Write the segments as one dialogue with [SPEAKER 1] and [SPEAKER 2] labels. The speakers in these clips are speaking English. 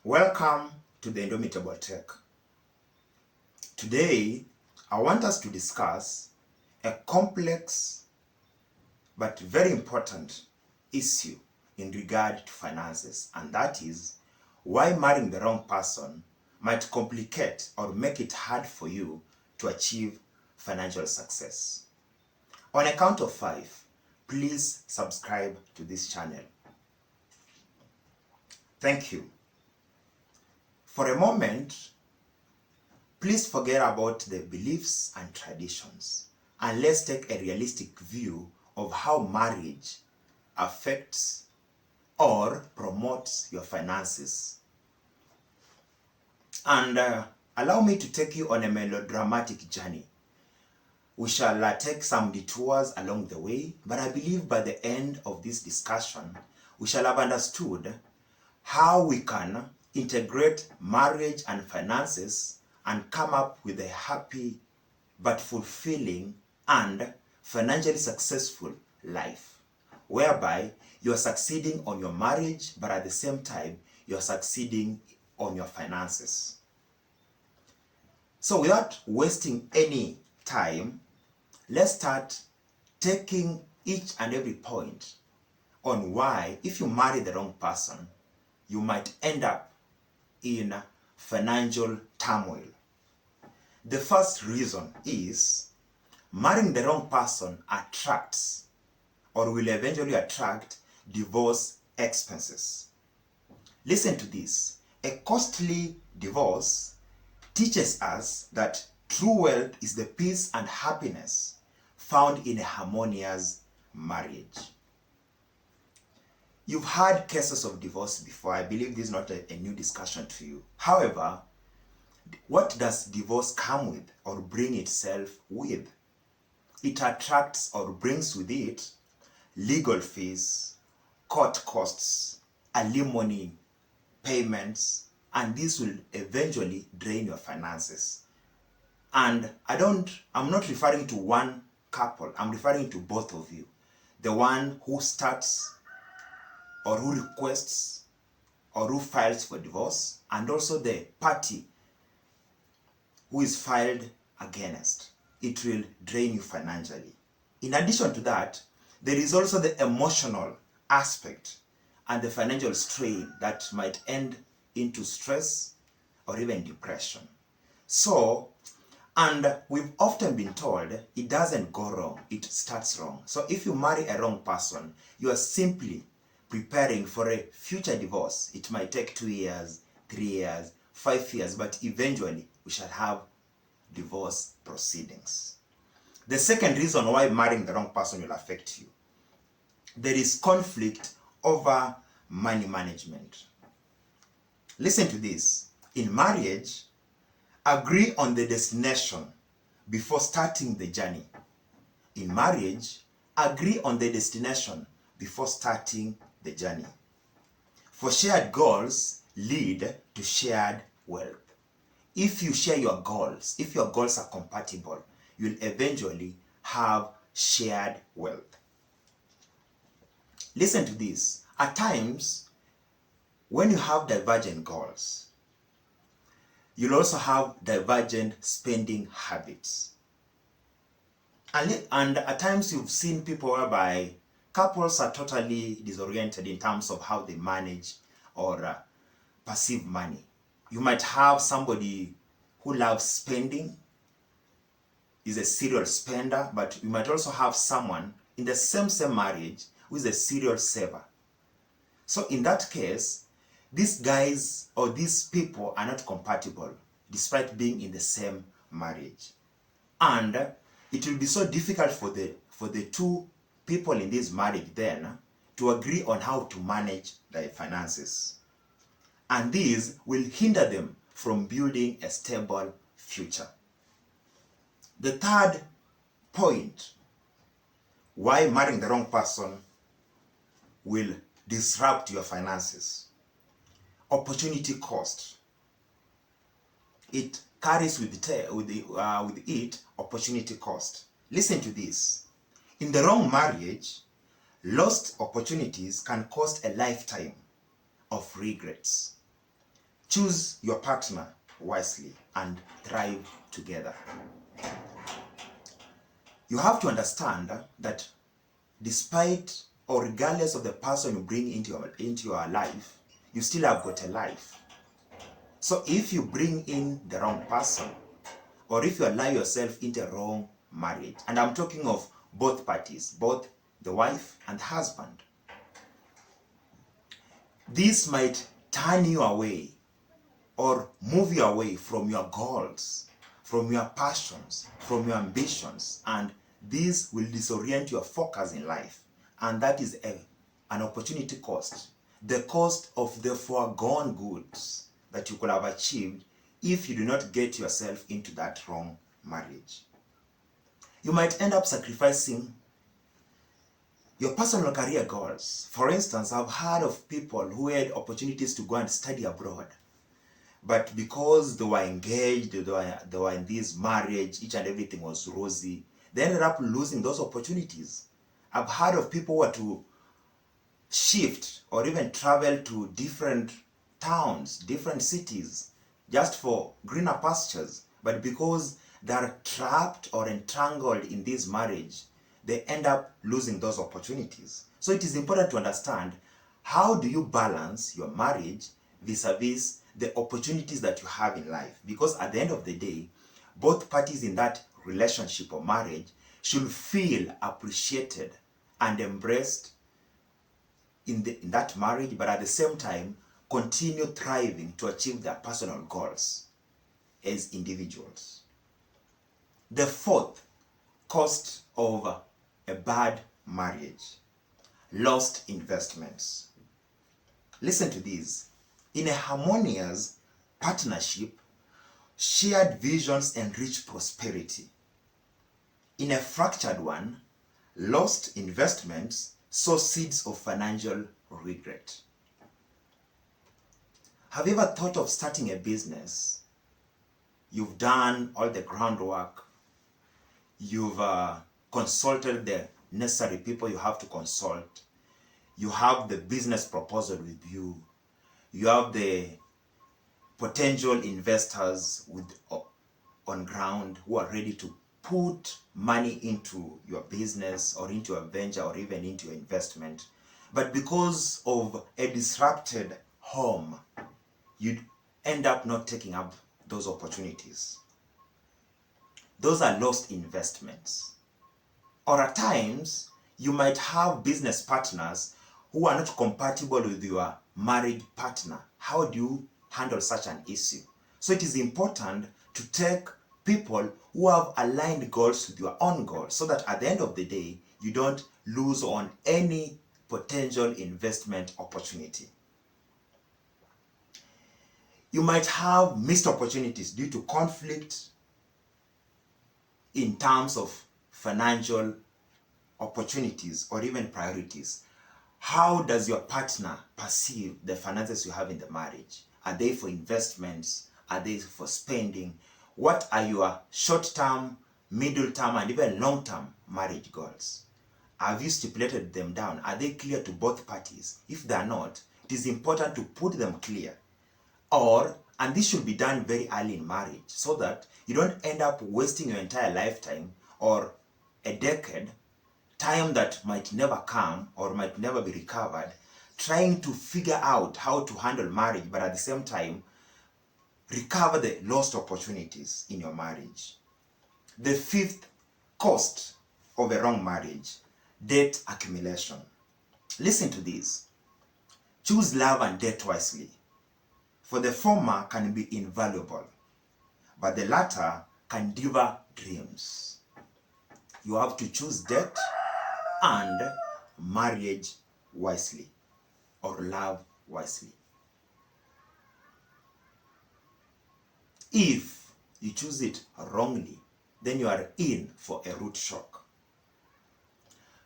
[SPEAKER 1] Welcome to the Indomitable Tech. Today, I want us to discuss a complex but very important issue in regard to finances, and that is why marrying the wrong person might complicate or make it hard for you to achieve financial success. On a count of 5, please subscribe to this channel. Thank you. For a moment, please forget about the beliefs and traditions and let's take a realistic view of how marriage affects or promotes your finances. And allow me to take you on a melodramatic journey. We shall take some detours along the way, but I believe by the end of this discussion, we shall have understood how we can integrate marriage and finances and come up with a happy but fulfilling and financially successful life, whereby you're succeeding on your marriage, but at the same time, you're succeeding on your finances. So without wasting any time, let's start taking each and every point on why, if you marry the wrong person, you might end up in financial turmoil. The first reason is marrying the wrong person attracts or will eventually attract divorce expenses. Listen to this. A costly divorce teaches us that true wealth is the peace and happiness found in a harmonious marriage. You've had cases of divorce before. I believe this is not a new discussion to you. However, what does divorce come with or bring itself with? It attracts or brings with it legal fees, court costs, alimony payments, and this will eventually drain your finances. And I'm not referring to one couple, I'm referring to both of you. The one who starts or who requests or who files for divorce, and also the party who is filed against. It will drain you financially. In addition to that, there is also the emotional aspect and the financial strain that might end into stress or even depression. So, and we've often been told it doesn't go wrong, it starts wrong. So if you marry a wrong person, you are simply preparing for a future divorce. It might take 2 years, 3 years, 5 years, but eventually we shall have divorce proceedings. The second reason why marrying the wrong person will affect you, there is conflict over money management. Listen to this. In marriage, agree on the destination before starting the journey. In marriage, agree on the destination before starting the journey. For shared goals lead to shared wealth. If you share your goals, if your goals are compatible, you'll eventually have shared wealth. Listen to this. At times, when you have divergent goals, you'll also have divergent spending habits. And at times you've seen people whereby couples are totally disoriented in terms of how they manage or perceive money. You might have somebody who loves spending, is a serial spender, but you might also have someone in the same marriage who is a serial saver. So in that case, these guys or these people are not compatible despite being in the same marriage. And it will be so difficult for the two people in this marriage then to agree on how to manage their finances. And these will hinder them from building a stable future. The third point why marrying the wrong person will disrupt your finances. Opportunity cost. It carries with it opportunity cost. Listen to this. In the wrong marriage, lost opportunities can cost a lifetime of regrets. Choose your partner wisely and thrive together. You have to understand that despite or regardless of the person you bring into your life, you still have got a life. So if you bring in the wrong person, or if you allow yourself into a wrong marriage, and I'm talking of both parties, both the wife and the husband, this might turn you away or move you away from your goals, from your passions, from your ambitions, and this will disorient your focus in life. And that is an opportunity cost, the cost of the foregone goods that you could have achieved if you do not get yourself into that wrong marriage. You might end up sacrificing your personal career goals. For instance, I've heard of people who had opportunities to go and study abroad, but because they were engaged, they were in this marriage, each and everything was rosy, they ended up losing those opportunities. I've heard of people who were to shift or even travel to different towns, different cities, just for greener pastures. But because they're trapped or entangled in this marriage, they end up losing those opportunities. So it is important to understand, how do you balance your marriage vis-a-vis the opportunities that you have in life? Because at the end of the day, both parties in that relationship or marriage should feel appreciated and embraced in that marriage, but at the same time continue thriving to achieve their personal goals as individuals. The fourth cost of a bad marriage: lost investments. Listen to this. In a harmonious partnership, shared visions enrich prosperity. In a fractured one, lost investments sow seeds of financial regret. Have you ever thought of starting a business? You've done all the groundwork. You've consulted the necessary people you have to consult. You have the business proposal with you. You have the potential investors on ground who are ready to put money into your business or into a venture or even into your investment. But because of a disrupted home, you'd end up not taking up those opportunities. Those are lost investments. Or at times, you might have business partners who are not compatible with your married partner. How do you handle such an issue? So it is important to take people who have aligned goals with your own goals, so that at the end of the day, you don't lose on any potential investment opportunity. You might have missed opportunities due to conflict in terms of financial opportunities or even priorities. How does your partner perceive the finances you have in the marriage? Are they for investments? Are they for spending? What are your short-term, middle-term, and even long-term marriage goals? Have you stipulated them down? Are they clear to both parties? If they are not, it is important to put them clear. And this should be done very early in marriage, so that you don't end up wasting your entire lifetime or a decade, time that might never come or might never be recovered, trying to figure out how to handle marriage, but at the same time recover the lost opportunities in your marriage. The fifth cost of a wrong marriage: debt accumulation. Listen to this. Choose love and debt wisely, for the former can be invaluable, but the latter can devour dreams. You have to choose debt and marriage wisely, or love wisely. If you choose it wrongly, then you are in for a root shock.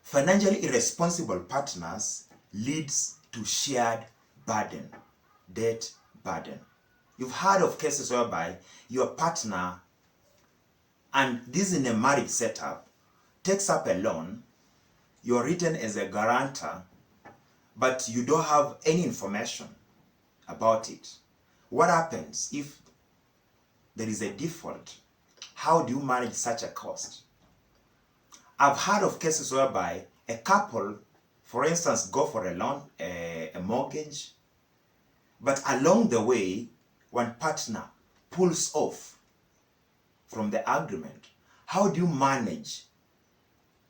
[SPEAKER 1] Financially irresponsible partners leads to shared burden, debt burden. You've heard of cases whereby your partner, and this in a marriage setup, takes up a loan, you're written as a guarantor, but you don't have any information about it. What happens if there is a default? How do you manage such a cost? I've heard of cases whereby a couple, for instance, go for a loan, a mortgage, but along the way, one partner pulls off from the agreement. How do you manage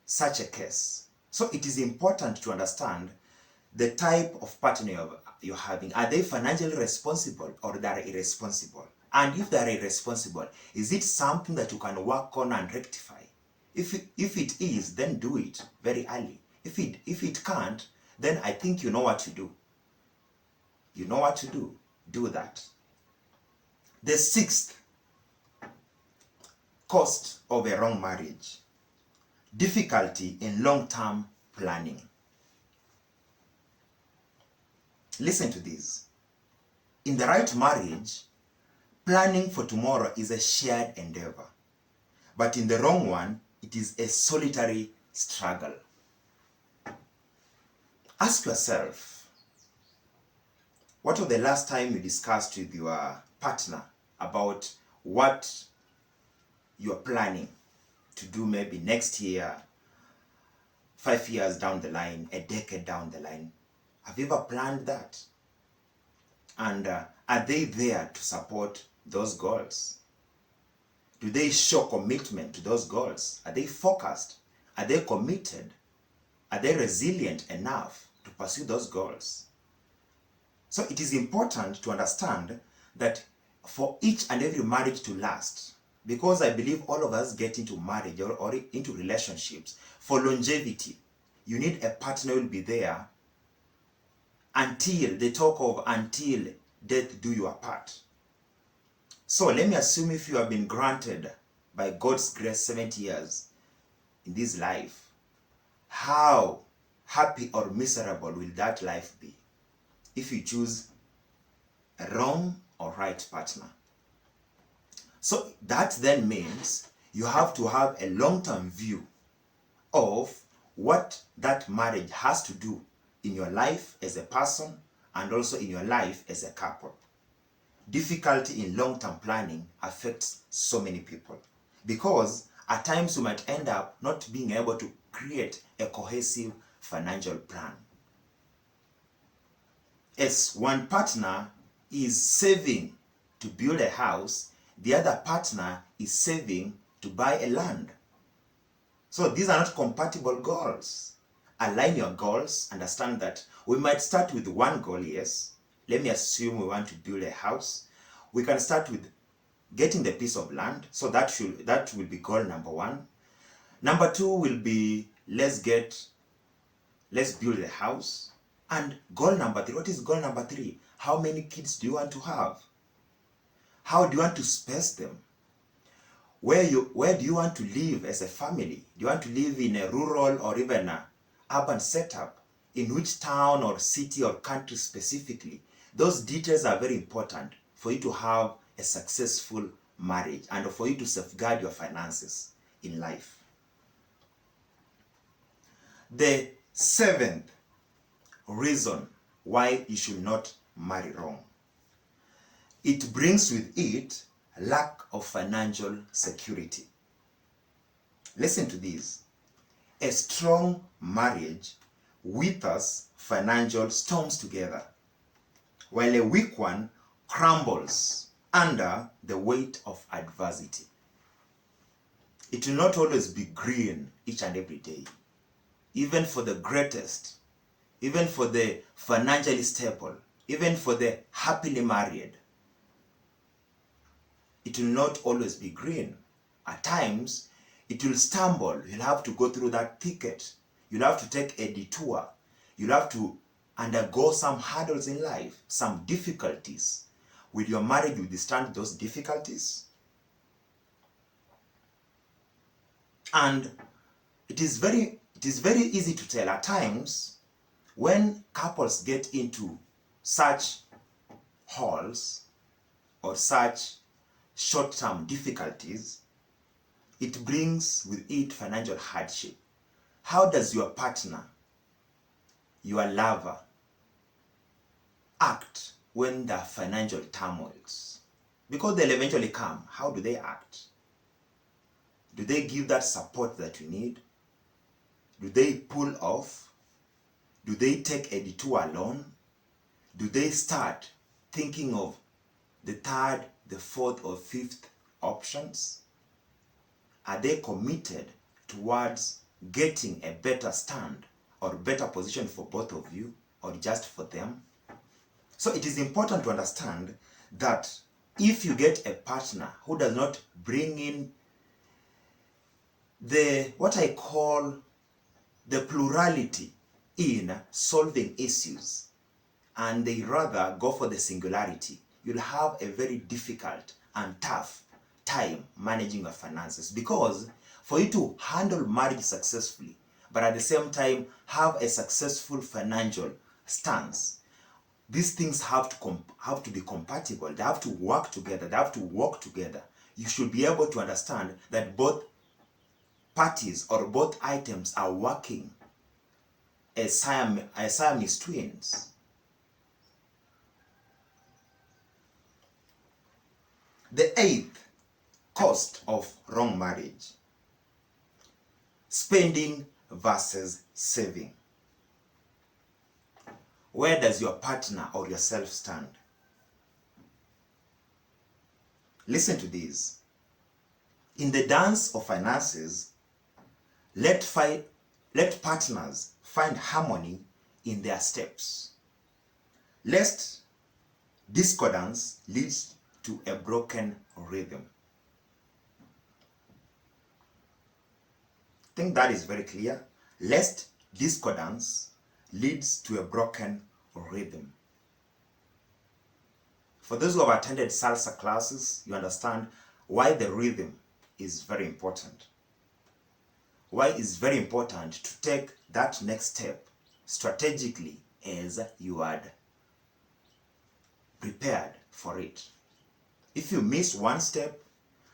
[SPEAKER 1] such a case? So it is important to understand the type of partner you're having. Are they financially responsible or they are irresponsible? And if they are irresponsible, is it something that you can work on and rectify? If it is, then do it very early. If it can't, then I think you know what to do. You know what to do. Do that. The sixth cost of a wrong marriage: difficulty in long-term planning. Listen to this. In the right marriage, planning for tomorrow is a shared endeavor. But in the wrong one, it is a solitary struggle. Ask yourself, what was the last time you discussed with your partner about what you're planning to do maybe next year, 5 years down the line, a decade down the line? Have you ever planned that? And are they there to support those goals? Do they show commitment to those goals? Are they focused? Are they committed? Are they resilient enough to pursue those goals? So it is important to understand that for each and every marriage to last, because I believe all of us get into marriage or into relationships for longevity, you need a partner who will be there until death do you apart. So let me assume if you have been granted by God's grace 70 years in this life, how happy or miserable will that life be if you choose a wrong or right partner? So that then means you have to have a long-term view of what that marriage has to do in your life as a person and also in your life as a couple. Difficulty in long-term planning affects so many people because at times you might end up not being able to create a cohesive financial plan. As one partner is saving to build a house, the other partner is saving to buy a land. So these are not compatible goals. Align your goals. Understand that we might start with one goal, yes. Let me assume we want to build a house. We can start with getting the piece of land. So that will be goal number one. Number two will be let's build a house. And goal number three, what is goal number three? How many kids do you want to have? How do you want to space them? Where do you want to live as a family? Do you want to live in a rural or even an urban setup? In which town or city or country specifically? Those details are very important for you to have a successful marriage and for you to safeguard your finances in life. The seventh reason why you should not marry wrong: it brings with it lack of financial security. Listen to this. A strong marriage weathers financial storms together, while a weak one crumbles under the weight of adversity. It will not always be green each and every day. Even for the greatest, even for the financially stable, even for the happily married, it will not always be green. At times, it will stumble. You'll have to go through that thicket. You'll have to take a detour. You'll have to undergo some hurdles in life, some difficulties. Will your marriage withstand those difficulties? And it is very easy to tell at times when couples get into such holes or such short-term difficulties, it brings with it financial hardship. How does your partner, your lover, act when there are financial turmoils? Because they'll eventually come. How do they act? Do they give that support that you need? Do they pull off? Do they take a detour alone? Do they start thinking of the third, the fourth, or fifth options? Are they committed towards getting a better stand or better position for both of you, or just for them? So it is important to understand that if you get a partner who does not bring in what I call the plurality in solving issues, and they rather go for the singularity, you'll have a very difficult and tough time managing your finances. Because for you to handle marriage successfully, but at the same time have a successful financial stance, these things have to be compatible. They have to work together. They have to work together. You should be able to understand that both parties or both items are working as Siamese twins. The eighth cost of wrong marriage: spending versus saving. Where does your partner or yourself stand? Listen to this. In the dance of finances, let partners find harmony in their steps, lest discordance leads to a broken rhythm. I think that is very clear. Lest discordance leads to a broken rhythm. For those who have attended salsa classes, you understand why the rhythm is very important. Why it's very important to take that next step strategically as you had prepared for it. If you miss one step,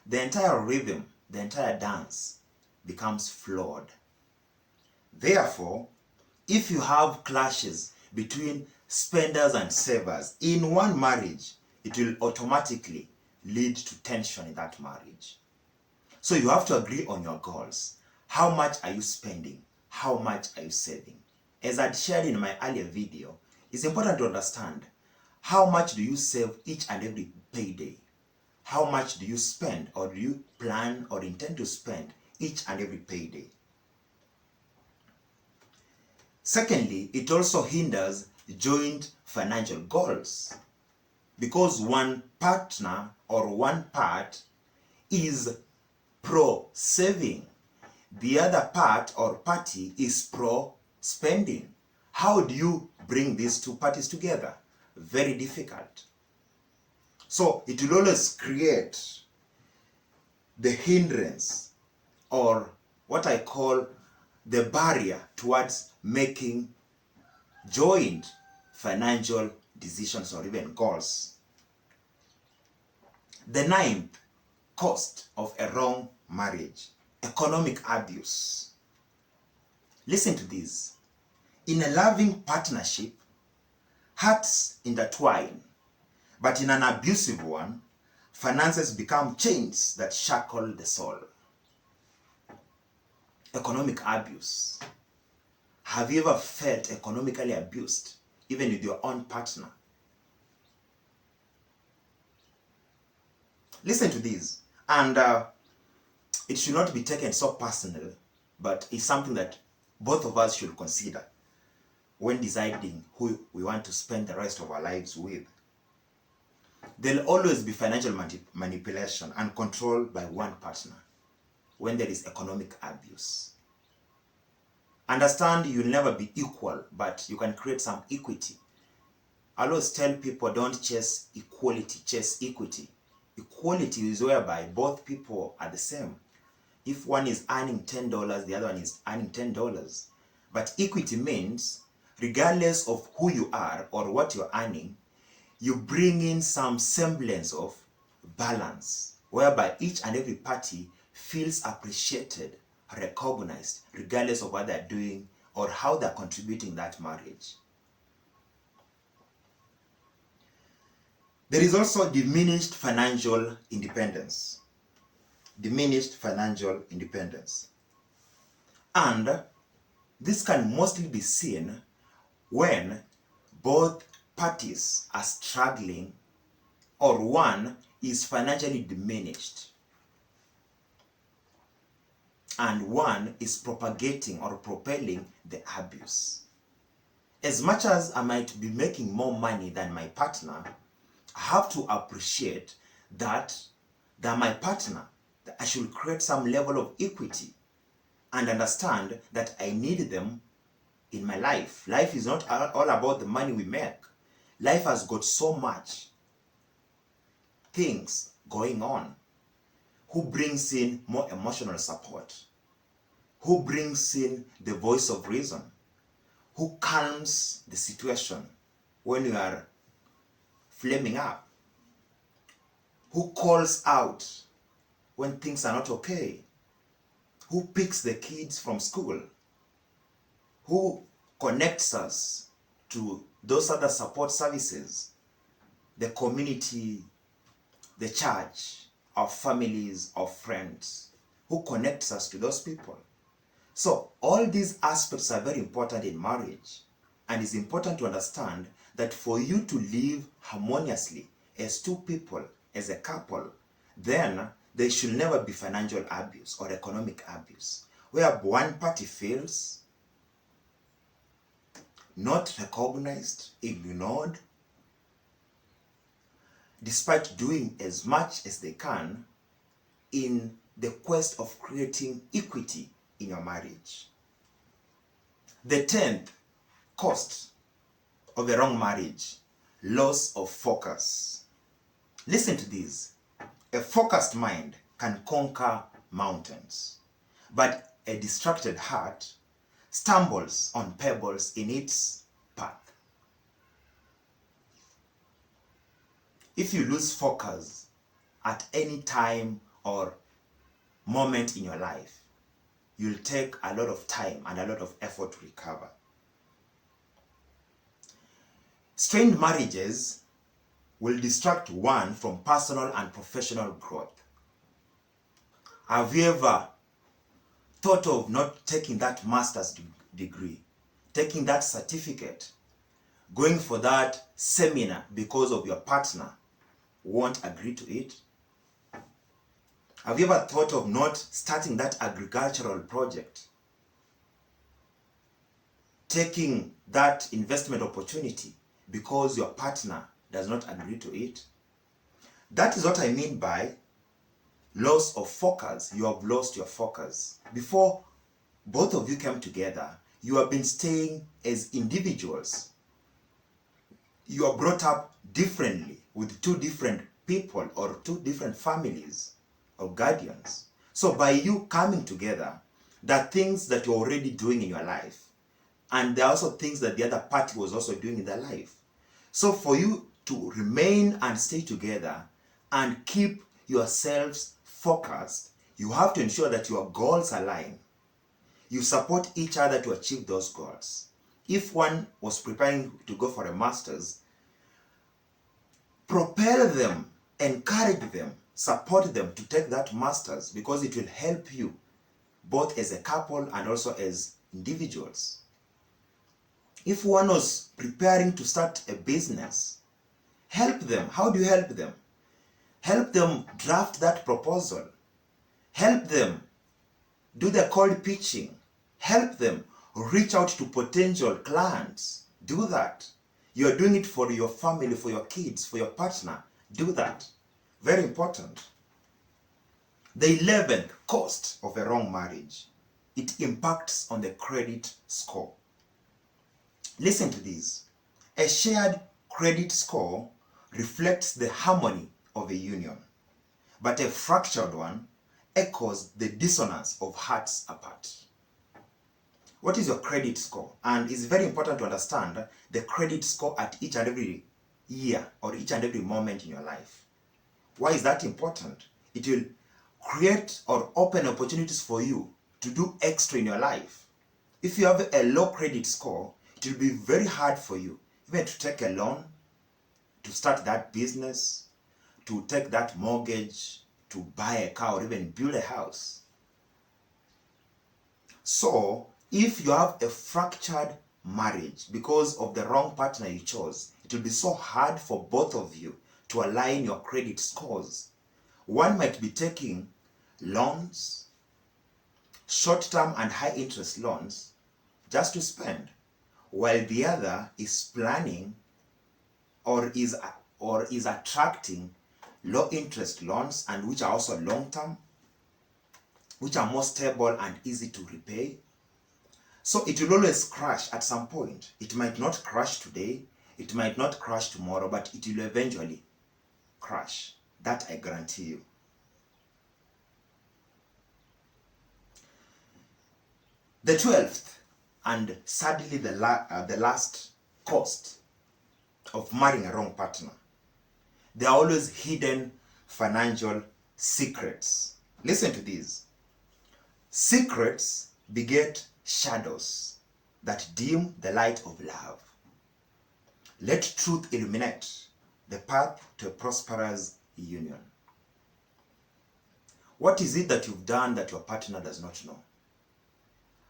[SPEAKER 1] the entire rhythm, the entire dance becomes flawed. Therefore, if you have clashes between spenders and savers in one marriage, it will automatically lead to tension in that marriage. So you have to agree on your goals. How much are you spending? How much are you saving? As I'd shared in my earlier video, it's important to understand how much do you save each and every payday? How much do you spend, or do you plan or intend to spend each and every payday? Secondly, it also hinders joint financial goals, because one partner or one part is pro-saving, the other part or party is pro-spending. How do you bring these two parties together? Very difficult. So it will always create the hindrance, or what I call the barrier towards making joint financial decisions or even goals. The ninth cost of a wrong marriage: economic abuse. Listen to this. In a loving partnership, hearts intertwine, but in an abusive one, finances become chains that shackle the soul. Economic abuse. Have you ever felt economically abused, even with your own partner? Listen to this, and it should not be taken so personal, but it's something that both of us should consider when deciding who we want to spend the rest of our lives with. There'll always be financial manipulation and control by one partner when there is economic abuse. Understand you'll never be equal, but you can create some equity. I always tell people, don't chase equality, chase equity. Equality is whereby both people are the same. If one is earning $10, the other one is earning $10. But equity means, regardless of who you are or what you're earning, you bring in some semblance of balance, whereby each and every party feels appreciated, recognized, regardless of what they're doing or how they're contributing that marriage. There is also diminished financial independence. Diminished financial independence. And this can mostly be seen when both parties are struggling or one is financially diminished and one is propagating or propelling the abuse. As much as I might be making more money than my partner, I have to appreciate that my partner, that I should create some level of equity and understand that I need them in my life. Life is not all about the money we make. Life has got so much things going on. Who brings in more emotional support? Who brings in the voice of reason? Who calms the situation when you are flaming up? Who calls out when things are not okay? Who picks the kids from school? Who connects us to those other support services? The community, the church, our families, our friends. Who connects us to those people? So all these aspects are very important in marriage, and it's important to understand that for you to live harmoniously as two people, as a couple, then there should never be financial abuse or economic abuse, where one party feels not recognized, ignored, despite doing as much as they can in the quest of creating equity in your marriage. The 10th cost of a wrong marriage: loss of focus. Listen to this. A focused mind can conquer mountains, but a distracted heart stumbles on pebbles in its path. If you lose focus at any time or moment in your life, you'll take a lot of time and a lot of effort to recover. Strained marriages will distract one from personal and professional growth. Have you ever thought of not taking that master's degree, taking that certificate, going for that seminar because of your partner won't agree to it? Have you ever thought of not starting that agricultural project, taking that investment opportunity because your partner does not agree to it? That is what I mean by loss of focus. You have lost your focus. Before both of you came together, you have been staying as individuals. You are brought up differently with two different people or two different families or guardians. So by you coming together, there are things that you're already doing in your life, and there are also things that the other party was also doing in their life. So for you to remain and stay together and keep yourselves focused, you have to ensure that your goals align. You support each other to achieve those goals. If one was preparing to go for a master's, propel them, encourage them, support them to take that master's, because it will help you both as a couple and also as individuals. If one was preparing to start a business, help them. How do you help them? Help them draft that proposal. Help them do the cold pitching. Help them reach out to potential clients. Do that. You're doing it for your family, for your kids, for your partner. Do that. Very important. The 11th cost of a wrong marriage: it impacts on the credit score. Listen to this. A shared credit score reflects the harmony of a union, but a fractured one echoes the dissonance of hearts apart. What is your credit score? And it's very important to understand the credit score at each and every year or each and every moment in your life. Why is that important? It will create or open opportunities for you to do extra in your life. If you have a low credit score, it will be very hard for you even to take a loan, to start that business, to take that mortgage, to buy a car or even build a house. So, if you have a fractured marriage because of the wrong partner you chose, it will be so hard for both of you to align your credit scores. One might be taking loans, short-term and high-interest loans, just to spend, while the other is planning or is attracting low-interest loans, and which are also long-term, which are more stable and easy to repay. So it will always crash at some point. It might not crash today, it might not crash tomorrow, but it will eventually crash. That I guarantee you. The 12th, and sadly the last cost of marrying a wrong partner, there are always hidden financial secrets. Listen to these. Secrets beget shadows that dim the light of love. Let truth illuminate the path to a prosperous union. What is it that you've done that your partner does not know?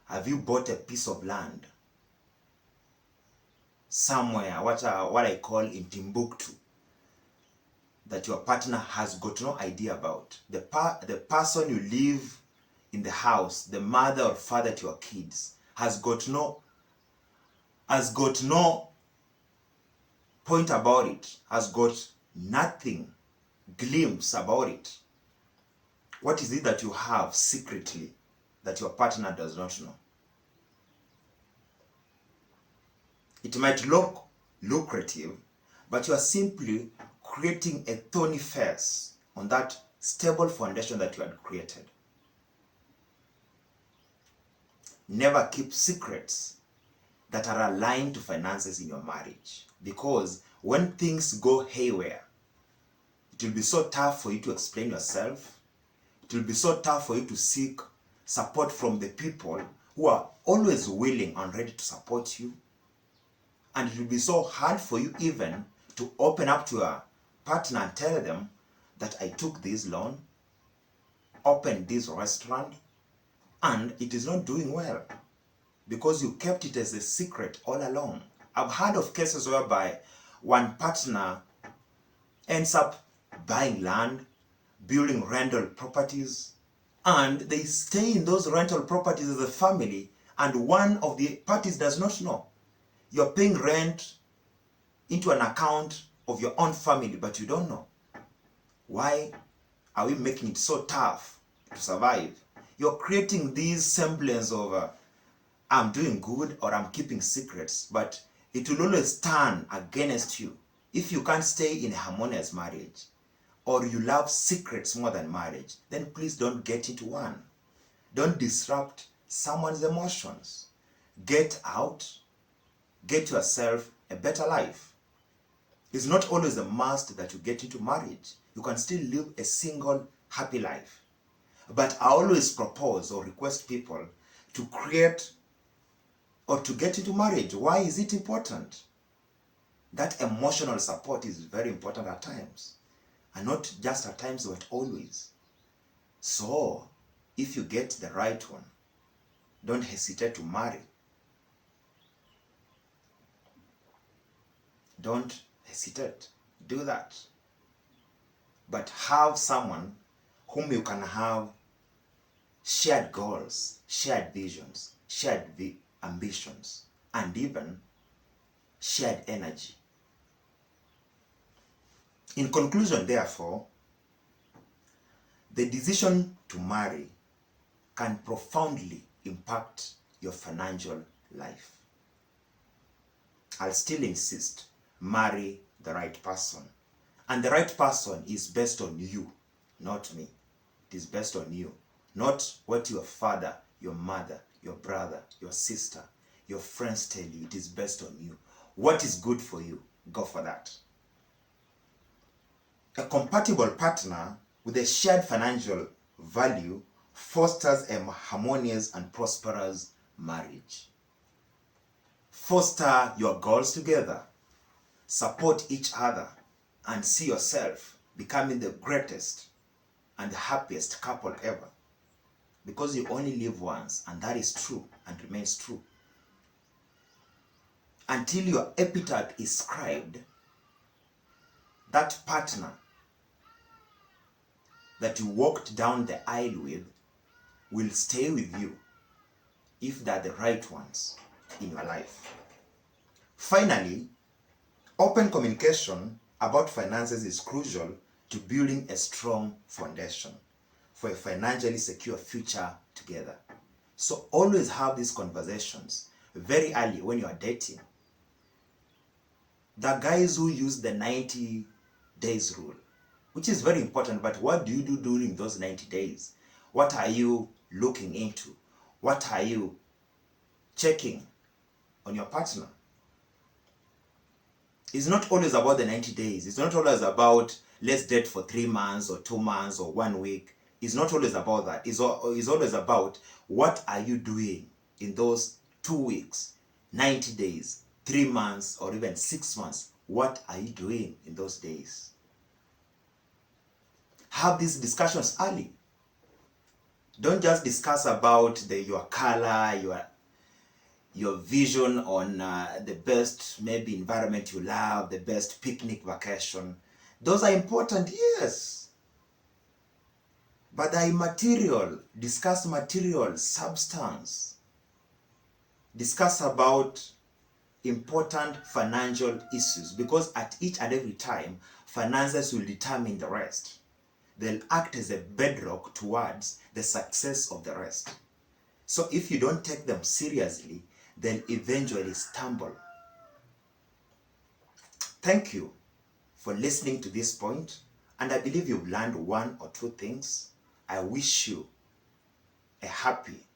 [SPEAKER 1] Have you bought a piece of land somewhere, what I call in Timbuktu, that your partner has got no idea about? The person you live in the house, the mother or father to your kids, has got no point about it, has got nothing glimpse about it. What is it that you have secretly that your partner does not know? It might look lucrative, but you are simply creating a thorny face on that stable foundation that you had created. Never keep secrets that are aligned to finances in your marriage, because when things go haywire, it will be so tough for you to explain yourself. It will be so tough for you to seek support from the people who are always willing and ready to support you. And it will be so hard for you even to open up to your partner and tell them that I took this loan, opened this restaurant, and it is not doing well, because you kept it as a secret all along. I've heard of cases whereby one partner ends up buying land, building rental properties, and they stay in those rental properties as a family, and one of the parties does not know. You're paying rent into an account of your own family, but you don't know. Why are we making it so tough to survive? You're creating these semblance of I'm doing good or I'm keeping secrets, but it will always turn against you if you can't stay in a harmonious marriage, or you love secrets more than marriage. Then please don't get into one. Don't disrupt someone's emotions. Get out. Get yourself a better life. It's not always a must that you get into marriage. You can still live a single, happy life. But I always propose or request people to create or to get into marriage. Why is it important? That emotional support is very important at times. And not just at times, but always. So, if you get the right one, don't hesitate to marry. Don't hesitate. Do that. But have someone whom you can have shared goals, shared visions, shared ambitions, and even shared energy. In conclusion, therefore, the decision to marry can profoundly impact your financial life. I'll still insist, marry the right person. And the right person is based on you, not me. It is based on you, not what your father, your mother, your brother, your sister, your friends tell you. It is based on you. What is good for you, go for that. A compatible partner with a shared financial value fosters a harmonious and prosperous marriage. Foster your goals together. Support each other and see yourself becoming the greatest and the happiest couple ever. Because you only live once, and that is true and remains true. Until your epitaph is scribed, that partner that you walked down the aisle with will stay with you if they're the right ones in your life. Finally, open communication about finances is crucial to building a strong foundation for a financially secure future together. So always have these conversations very early when you are dating. The guys who use the 90 days rule, which is very important, but what do you do during those 90 days? What are you looking into? What are you checking on your partner? It's not always about the 90 days. It's not always about let's date for 3 months or 2 months or 1 week. It's not always about that. It's always about what are you doing in those 2 weeks, 90 days, 3 months, or even 6 months. What are you doing in those days? Have these discussions early. Don't just discuss about your color, your vision on the best maybe environment you love, the best picnic vacation. Those are important, yes. But the immaterial, discuss material, substance. Discuss about important financial issues, because at each and every time, finances will determine the rest. They'll act as a bedrock towards the success of the rest. So if you don't take them seriously, they'll eventually stumble. Thank you for listening to this point, and I believe you've learned 1 or 2 things. I wish you a happy,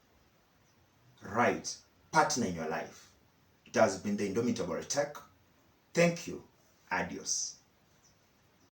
[SPEAKER 1] right partner in your life. It has been the Indomitable Tech. Thank you. Adios.